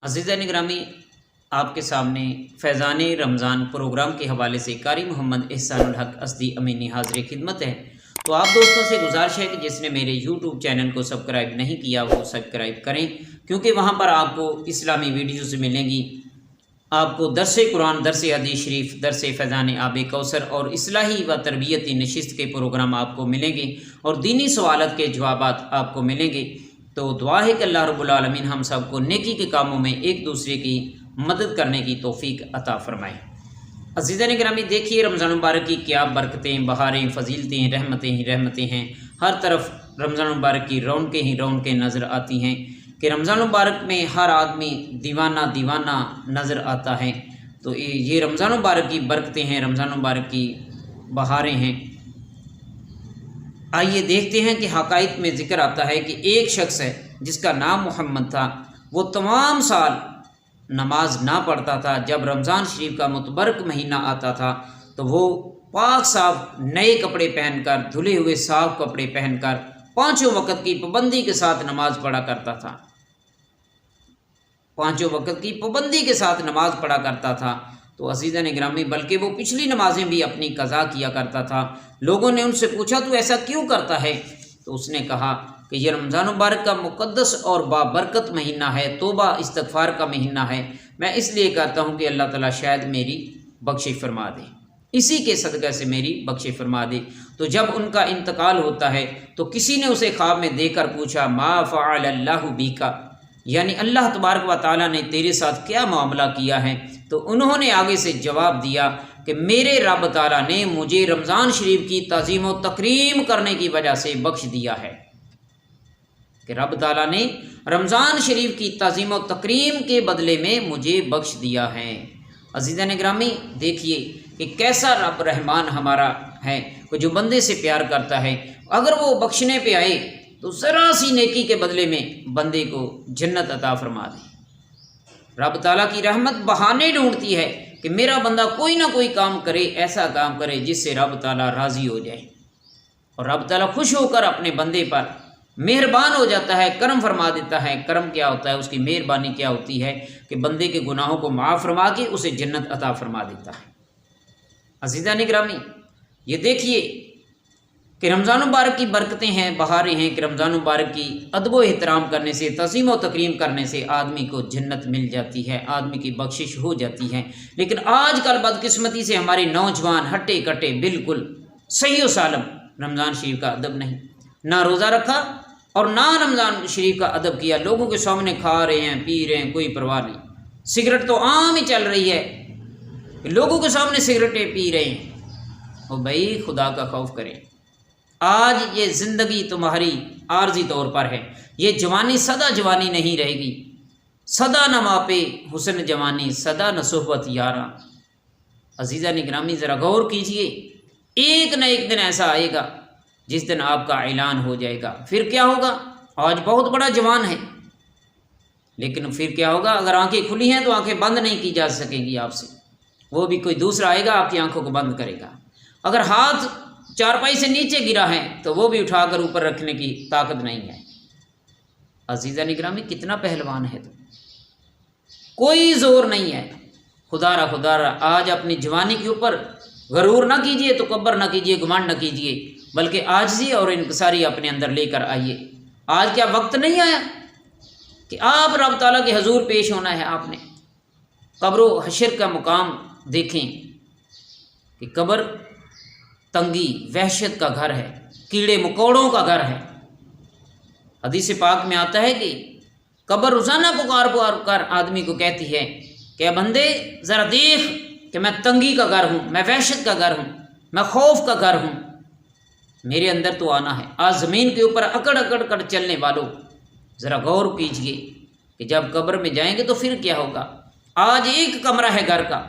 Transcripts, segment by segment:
عزیزان گرامی، آپ کے سامنے فیضان رمضان پروگرام کے حوالے سے قاری محمد احسان الحق اسدی امینی حاضر خدمت ہے۔ تو آپ دوستوں سے گزارش ہے کہ جس نے میرے یوٹیوب چینل کو سبسکرائب نہیں کیا وہ سبسکرائب کریں، کیونکہ وہاں پر آپ کو اسلامی ویڈیوز ملیں گی، آپ کو درس قرآن، درس حدیث شریف، درس فیضان آب کوثر اور اصلاحی و تربیتی نشست کے پروگرام آپ کو ملیں گے اور دینی سوالات کے جوابات آپ کو ملیں گے۔ تو دعا ہے کہ اللہ رب العالمین ہم سب کو نیکی کے کاموں میں ایک دوسرے کی مدد کرنے کی توفیق عطا فرمائے۔ عزیزان گرامی، دیکھیے رمضان مبارک کی کیا برکتیں، بہاریں، فضیلتیں، رحمتیں ہی رحمتیں ہیں۔ ہر طرف رمضان مبارک کی رونقیں ہی رونقیں نظر آتی ہیں کہ رمضان مبارک میں ہر آدمی دیوانہ دیوانہ نظر آتا ہے۔ تو یہ رمضان مبارک کی برکتیں ہیں، رمضان مبارک کی بہاریں ہیں۔ آئیے دیکھتے ہیں کہ حقائق میں ذکر آتا ہے کہ ایک شخص ہے جس کا نام محمد تھا، وہ تمام سال نماز نہ پڑھتا تھا۔ جب رمضان شریف کا متبرک مہینہ آتا تھا تو وہ پاک صاف نئے کپڑے پہن کر، دھلے ہوئے صاف کپڑے پہن کر پانچوں وقت کی پابندی کے ساتھ نماز پڑھا کرتا تھا، پانچوں وقت کی پابندی کے ساتھ نماز پڑھا کرتا تھا۔ تو عزیزان گرامی، بلکہ وہ پچھلی نمازیں بھی اپنی قضا کیا کرتا تھا۔ لوگوں نے ان سے پوچھا تو ایسا کیوں کرتا ہے؟ تو اس نے کہا کہ یہ رمضان مبارک کا مقدس اور بابرکت مہینہ ہے، توبہ استغفار کا مہینہ ہے، میں اس لیے کہتا ہوں کہ اللہ تعالیٰ شاید میری بخشش فرما دے، اسی کے صدقہ سے میری بخشش فرما دے۔ تو جب ان کا انتقال ہوتا ہے تو کسی نے اسے خواب میں دے کر پوچھا ما فعل اللہ بیکا، یعنی اللہ تبارک و تعالیٰ نے تیرے ساتھ کیا معاملہ کیا ہے؟ تو انہوں نے آگے سے جواب دیا کہ میرے رب تعالیٰ نے مجھے رمضان شریف کی تعظیم و تکریم کرنے کی وجہ سے بخش دیا ہے، کہ رب تعالیٰ نے رمضان شریف کی تعظیم و تکریم کے بدلے میں مجھے بخش دیا ہے۔ عزیزان گرامی، دیکھیے کہ کیسا رب رحمان ہمارا ہے، کہ جو بندے سے پیار کرتا ہے، اگر وہ بخشنے پہ آئے تو ذرا سی نیکی کے بدلے میں بندے کو جنت عطا فرما دے۔ رب تعالیٰ کی رحمت بہانے ڈھونڈتی ہے کہ میرا بندہ کوئی نہ کوئی کام کرے، ایسا کام کرے جس سے رب تعالیٰ راضی ہو جائے، اور رب تعالیٰ خوش ہو کر اپنے بندے پر مہربان ہو جاتا ہے، کرم فرما دیتا ہے۔ کرم کیا ہوتا ہے؟ اس کی مہربانی کیا ہوتی ہے کہ بندے کے گناہوں کو معاف فرما کے اسے جنت عطا فرما دیتا ہے۔ عزیزان گرامی، یہ دیکھیے کہ رمضان مبارک کی برکتیں ہیں، بہاریں ہیں، کہ رمضان مبارک کی ادب و احترام کرنے سے، تعظیم و تکریم کرنے سے آدمی کو جنت مل جاتی ہے، آدمی کی بخشش ہو جاتی ہے۔ لیکن آج کل بدقسمتی سے ہمارے نوجوان ہٹے کٹے، بالکل صحیح و سالم رمضان شریف کا ادب نہیں، نہ روزہ رکھا اور نہ رمضان شریف کا ادب کیا، لوگوں کے سامنے کھا رہے ہیں، پی رہے ہیں، کوئی پرواہ نہیں۔ سگریٹ تو عام ہی چل رہی ہے کہ لوگوں کے سامنے سگریٹیں پی رہے ہیں۔ او بھائی، خدا کا خوف کریں۔ آج یہ زندگی تمہاری عارضی طور پر ہے، یہ جوانی سدا جوانی نہیں رہے گی، سدا نہ ماپے حسن جوانی، سدا نہ صحبت یاراں۔ عزیزان گرامی، ذرا غور کیجئے، ایک نہ ایک دن ایسا آئے گا جس دن آپ کا اعلان ہو جائے گا۔ پھر کیا ہوگا؟ آج بہت بڑا جوان ہے، لیکن پھر کیا ہوگا؟ اگر آنکھیں کھلی ہیں تو آنکھیں بند نہیں کی جا سکیں گی آپ سے، وہ بھی کوئی دوسرا آئے گا آپ کی آنکھوں کو بند کرے گا۔ اگر ہاتھ چارپائی سے نیچے گرا ہے تو وہ بھی اٹھا کر اوپر رکھنے کی طاقت نہیں ہے۔ عزیزان گرامی، کتنا پہلوان ہے تو کوئی زور نہیں ہے۔ خدا را آج اپنی جوانی کے اوپر غرور نہ کیجئے، تکبر نہ کیجئے، گھمنڈ نہ کیجئے، بلکہ عاجزی اور انکساری اپنے اندر لے کر آئیے۔ آج کیا وقت نہیں آیا کہ آپ رب تعالیٰ کے حضور پیش ہونا ہے؟ آپ نے قبر و حشر کا مقام دیکھیں کہ قبر تنگی وحشت کا گھر ہے، کیڑے مکوڑوں کا گھر ہے۔ حدیث پاک میں آتا ہے کہ قبر روزانہ پکار کر آدمی کو کہتی ہے کہ اے بندے، ذرا دیکھ کہ میں تنگی کا گھر ہوں، میں وحشت کا گھر ہوں، میں خوف کا گھر ہوں، میرے اندر تو آنا ہے۔ آج زمین کے اوپر اکڑ اکڑ کر چلنے والوں، ذرا غور کیجئے کہ جب قبر میں جائیں گے تو پھر کیا ہوگا۔ آج ایک کمرہ ہے گھر کا،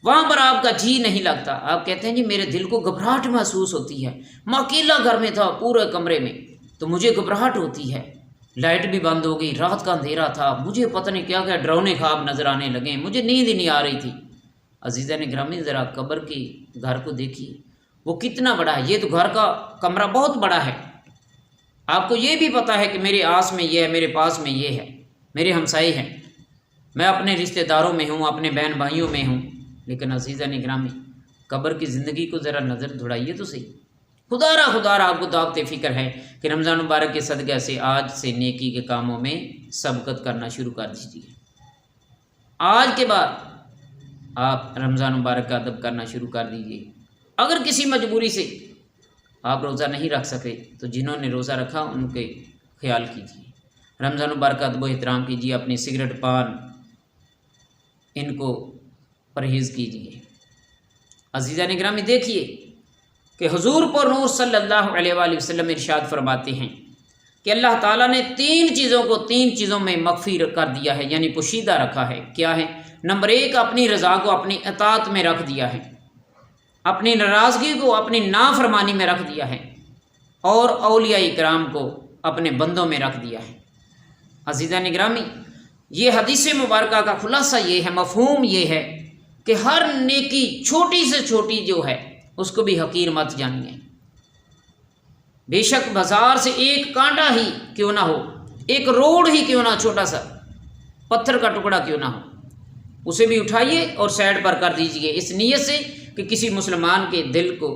وہاں پر آپ کا جی نہیں لگتا، آپ کہتے ہیں جی میرے دل کو گھبراہٹ محسوس ہوتی ہے۔ میں اکیلا گھر میں تھا، پورے کمرے میں، تو مجھے گھبراہٹ ہوتی ہے، لائٹ بھی بند ہو گئی، رات کا اندھیرا تھا، مجھے پتہ نہیں کیا کیا ڈراؤنے خواب نظر آنے لگے، مجھے نیند ہی نہیں آ رہی تھی۔ عزیزان گرامی، ذرا قبر کی گھر کو دیکھیے، وہ کتنا بڑا ہے۔ یہ تو گھر کا کمرہ بہت بڑا ہے، آپ کو یہ بھی پتہ ہے کہ میرے آس میں یہ ہے، میرے پاس میں یہ ہے، میرے ہمسائے ہیں، میں اپنے رشتہ داروں میں ہوں، اپنے بہن بھائیوں میں ہوں، لیکن عزیزان گرامی قبر کی زندگی کو ذرا نظر دوڑائیے تو صحیح۔ خدا را آپ کو دعوت فکر ہے کہ رمضان مبارک کے صدقہ سے آج سے نیکی کے کاموں میں سبقت کرنا شروع کر دیجیے۔ آج کے بعد آپ رمضان مبارک کا ادب کرنا شروع کر دیجیے۔ اگر کسی مجبوری سے آپ روزہ نہیں رکھ سکے تو جنہوں نے روزہ رکھا ان کے خیال کیجیے، رمضان مبارک کا ادب و احترام کیجیے، اپنی سگریٹ پان ان کو پرہیز کیجیے۔ عزیزان گرامی دیکھیے کہ حضور پر نور صلی اللہ علیہ وآلہ وسلم ارشاد فرماتے ہیں کہ اللہ تعالیٰ نے 3 چیزوں کو 3 چیزوں میں مخفی کر دیا ہے، یعنی پوشیدہ رکھا ہے۔ کیا ہے؟ نمبر 1 اپنی رضا کو اپنی اطاعت میں رکھ دیا ہے، اپنی ناراضگی کو اپنی نافرمانی میں رکھ دیا ہے، اور اولیاء کرام کو اپنے بندوں میں رکھ دیا ہے۔ عزیزان گرامی یہ حدیث مبارکہ کا خلاصہ یہ ہے، مفہوم یہ ہے کہ ہر نیکی چھوٹی سے چھوٹی جو ہے اس کو بھی حقیر مت جانیے۔ بے شک بازار سے ایک کانٹا ہی کیوں نہ ہو، ایک روڑ ہی کیوں نہ، چھوٹا سا پتھر کا ٹکڑا کیوں نہ ہو، اسے بھی اٹھائیے اور سائڈ پر کر دیجئے، اس نیت سے کہ کسی مسلمان کے دل کو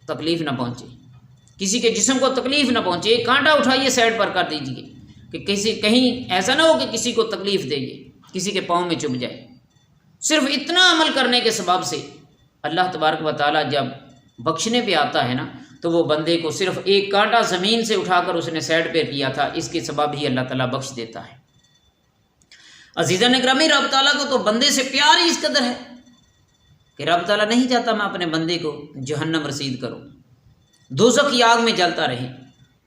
تکلیف نہ پہنچے، کسی کے جسم کو تکلیف نہ پہنچے۔ ایک کانٹا اٹھائیے سائڈ پر کر دیجئے کہ کہیں ایسا نہ ہو کہ کسی کو تکلیف دے، کسی کے پاؤں میں چبھ جائے۔ صرف اتنا عمل کرنے کے سبب سے اللہ تبارک و تعالیٰ جب بخشنے پہ آتا ہے نا، تو وہ بندے کو صرف ایک کانٹا زمین سے اٹھا کر اس نے سائڈ پہ کیا تھا، اس کے سبب ہی اللہ تعالیٰ بخش دیتا ہے۔ عزیزان گرامی رب تعالیٰ کو تو بندے سے پیار ہی اس قدر ہے کہ رب تعالیٰ نہیں چاہتا میں اپنے بندے کو جہنم رسید کروں، دوزخ کی آگ میں جلتا رہے۔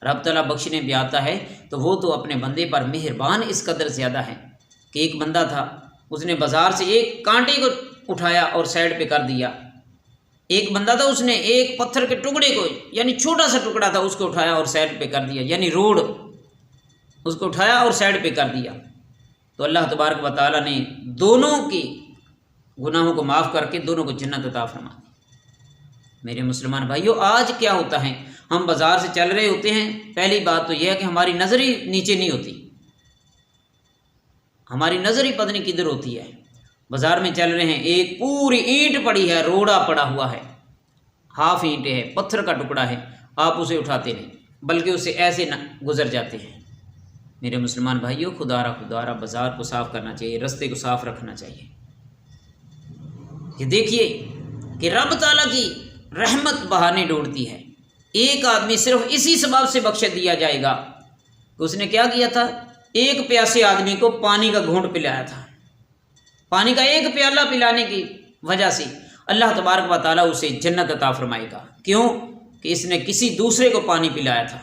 رب تعالیٰ بخشنے پہ آتا ہے تو وہ تو اپنے بندے پر مہربان اس قدر زیادہ ہے کہ ایک بندہ تھا، اس نے بازار سے ایک کانٹے کو اٹھایا اور سائڈ پہ کر دیا۔ ایک بندہ تھا، اس نے ایک پتھر کے ٹکڑے کو، یعنی چھوٹا سا ٹکڑا تھا، اس کو اٹھایا اور سائڈ پہ کر دیا، یعنی روڑ اس کو اٹھایا اور سائڈ پہ کر دیا۔ تو اللہ تبارک و تعالیٰ نے دونوں کی گناہوں کو معاف کر کے دونوں کو جنت عطا فرما دی۔ میرے مسلمان بھائیوں، آج کیا ہوتا ہے، ہم بازار سے چل رہے ہوتے ہیں، پہلی بات تو یہ ہے کہ ہماری نظر ہی نیچے نہیں ہوتی، ہماری نظر ہی پتہ نہیں کدھر ہوتی ہے۔ بازار میں چل رہے ہیں، ایک پوری اینٹ پڑی ہے، روڑا پڑا ہوا ہے، ہاف اینٹ ہے، پتھر کا ٹکڑا ہے، آپ اسے اٹھاتے نہیں بلکہ اسے ایسے نہ گزر جاتے ہیں۔ میرے مسلمان بھائیوں، خدا را بازار کو صاف کرنا چاہیے، رستے کو صاف رکھنا چاہیے۔ یہ دیکھیے کہ رب تعالیٰ کی رحمت بہانے ڈھونڈتی ہے۔ ایک آدمی صرف اسی سبب سے بخش دیا جائے گا کہ اس نے کیا کیا تھا، ایک پیاسے آدمی کو پانی کا گھونٹ پلایا تھا۔ پانی کا ایک پیالہ پلانے کی وجہ سے اللہ تبارک و تعالیٰ اسے جنت عطا فرمائے گا۔ کیوں؟ کہ اس نے کسی دوسرے کو پانی پلایا تھا۔